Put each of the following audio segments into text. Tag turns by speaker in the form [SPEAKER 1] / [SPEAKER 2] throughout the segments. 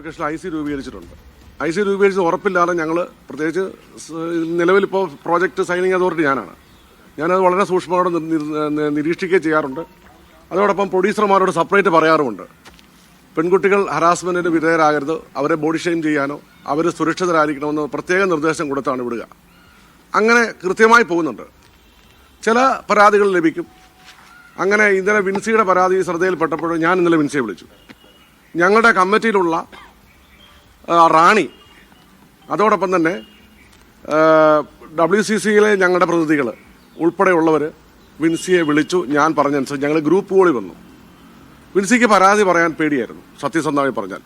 [SPEAKER 1] Krishna I C രൂപീകരിച്ചിട്ടുണ്ട്. I C രൂപീകരിച്ച് ഉറപ്പില്ലാതെ ഞങ്ങൾ പ്രത്യേകിച്ച് നിലവിലിപ്പോൾ പ്രോജക്റ്റ് സൈനിങ് അതോറിറ്റി ഞാനത് വളരെ സൂക്ഷ്മത്തോടെ നിരീക്ഷിക്കുകയും ചെയ്യാറുണ്ട്. അതോടൊപ്പം പ്രൊഡ്യൂസർമാരോട് സെപ്പറേറ്റ് പറയാറുമുണ്ട്. പെൺകുട്ടികൾ ഹറാസ്മെന്റിന് വിധേയരാകരുത്, അവരെ ബോഡി ഷെയിം ചെയ്യാനോ അവർ സുരക്ഷിതരായിരിക്കണമെന്ന് പ്രത്യേക നിർദ്ദേശം കൊടുത്താണ് വിടുക. അങ്ങനെ കൃത്യമായി പോകുന്നുണ്ട്. ചില പരാതികൾ ലഭിക്കും. അങ്ങനെ ഇന്നലെ വിൻസിയുടെ പരാതി ശ്രദ്ധയിൽപ്പെട്ടപ്പോൾ ഞാൻ ഇന്നലെ വിൻസിയെ വിളിച്ചു. ഞങ്ങളുടെ കമ്മിറ്റിയിലുള്ള റാണി, അതോടൊപ്പം തന്നെ WCCയിലെ ഞങ്ങളുടെ പ്രതിനിധികൾ ഉൾപ്പെടെയുള്ളവർ വിൻസിയെ വിളിച്ചു. ഞാൻ പറഞ്ഞനുസരിച്ച് ഞങ്ങൾ ഗ്രൂപ്പ് കോളിൽ വന്നു. വിൻസിക്ക് പരാതി പറയാൻ പേടിയായിരുന്നു, സത്യസന്ധമായി പറഞ്ഞാൽ.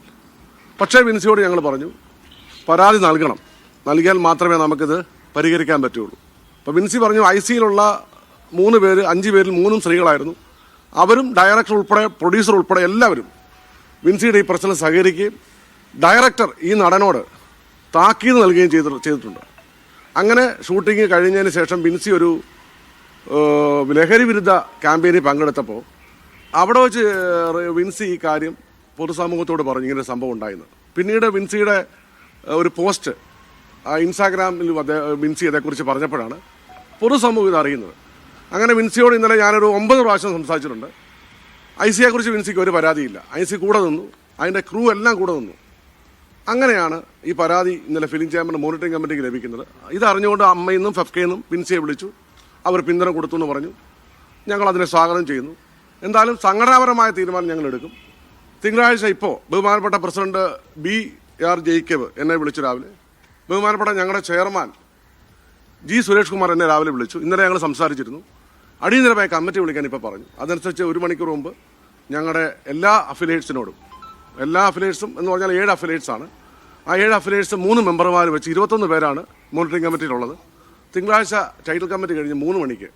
[SPEAKER 1] പക്ഷേ വിൻസിയോട് ഞങ്ങൾ പറഞ്ഞു, പരാതി നൽകണം, നൽകിയാൽ മാത്രമേ നമുക്കിത് പരിഹരിക്കാൻ പറ്റുള്ളൂ. അപ്പോൾ വിൻസി പറഞ്ഞു, ICയിലുള്ള 3 പേര്, 5 പേരിൽ 3 സ്ത്രീകളായിരുന്നു. അവരും ഡയറക്ടർ ഉൾപ്പെടെ പ്രൊഡ്യൂസർ ഉൾപ്പെടെ എല്ലാവരും വിൻസിയുടെ ഈ പ്രശ്നം സഹകരിക്കുകയും ഡയറക്ടർ ഈ നടനോട് താക്കീത് നൽകുകയും ചെയ്തിട്ടുണ്ട്. അങ്ങനെ ഷൂട്ടിംഗ് കഴിഞ്ഞതിന് ശേഷം വിൻസി ഒരു ലഹരി വിരുദ്ധ ക്യാമ്പയിനിൽ പങ്കെടുത്തപ്പോൾ അവിടെ വെച്ച് വിൻസി ഈ കാര്യം പൊതുസമൂഹത്തോട് പറഞ്ഞു, ഇങ്ങനെ സംഭവം ഉണ്ടായിരുന്നു. പിന്നീട് വിൻസിയുടെ ഒരു പോസ്റ്റ് ഇൻസ്റ്റാഗ്രാമിൽ വിൻസി അതേക്കുറിച്ച് പറഞ്ഞപ്പോഴാണ് പൊതുസമൂഹം ഇത് അറിയുന്നത്. അങ്ങനെ വിൻസിയോട് ഇന്നലെ ഞാനൊരു 9 പ്രാവശ്യം സംസാരിച്ചിട്ടുണ്ട്. ICയെക്കുറിച്ച് വിൻസിക്ക് ഒരു പരാതിയില്ല. IC കൂടെ നിന്നു, അതിൻ്റെ ക്രൂ എല്ലാം കൂടെ നിന്നു. അങ്ങനെയാണ് ഈ പരാതി ഇന്നലെ ഫിലിം ചേംബറിൻ്റെ മോണിറ്ററിംഗ് കമ്മിറ്റിക്ക് ലഭിക്കുന്നത്. ഇതറിഞ്ഞുകൊണ്ട് അമ്മയിൽ നിന്നും ഫെഫ്കയിൽ നിന്നും വിൻസിയെ വിളിച്ചു. അവർ പിന്തുണ കൊടുത്തു എന്ന് പറഞ്ഞു. ഞങ്ങൾ അതിനെ സ്വാഗതം ചെയ്യുന്നു. എന്തായാലും സംഘടനാപരമായ തീരുമാനം ഞങ്ങൾ എടുക്കും. തിങ്കളാഴ്ച ഇപ്പോൾ ബഹുമാനപ്പെട്ട പ്രസിഡന്റ് BR ജേക്കബ് എന്നെ വിളിച്ചു രാവിലെ. ബഹുമാനപ്പെട്ട ഞങ്ങളുടെ ചെയർമാൻ G സുരേഷ് കുമാർ എന്നെ രാവിലെ വിളിച്ചു. ഇന്നലെ ഞങ്ങൾ സംസാരിച്ചിരുന്നു. അടിയന്തരമായ കമ്മിറ്റി വിളിക്കാൻ ഇപ്പോൾ പറഞ്ഞു. അതനുസരിച്ച് 1 മണിക്കൂർ മുമ്പ് ഞങ്ങളുടെ എല്ലാ അഫിലിയേറ്റ്സിനോടും, എല്ലാ അഫിലിയേറ്റ്സും എന്ന് പറഞ്ഞാൽ 7 അഫിലിയേറ്റ്സാണ്. ആ 7 അഫിലിയേറ്റ്സ് 3 മെമ്പർമാർ വെച്ച് 21 പേരാണ് മോണിറ്ററിംഗ് കമ്മിറ്റിയിലുള്ളത്. തിങ്കളാഴ്ച ടൈറ്റിൽ കമ്മിറ്റി കഴിഞ്ഞ് 3 മണിക്ക്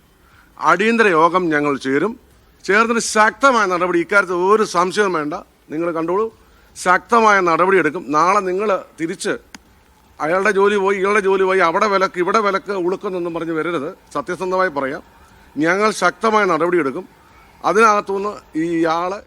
[SPEAKER 1] അടിയന്തര യോഗം ഞങ്ങൾ ചേർന്നിട്ട് ശക്തമായ നടപടി, ഇക്കാര്യത്തിൽ ഒരു സംശയവും വേണ്ട, നിങ്ങൾ കണ്ടോളൂ, ശക്തമായ നടപടി എടുക്കും. നാളെ നിങ്ങൾ തിരിച്ച് അയാളുടെ ജോലി പോയി ഇയാളുടെ ജോലി പോയി അവിടെ വിലക്ക് ഇവിടെ വിലക്ക് ഉളുക്കെന്നൊന്നും പറഞ്ഞ് വരരുത്. സത്യസന്ധമായി പറയാം, ഞങ്ങൾ ശക്തമായ നടപടിയെടുക്കും. അതിനകത്തുനിന്ന് ഇയാളെ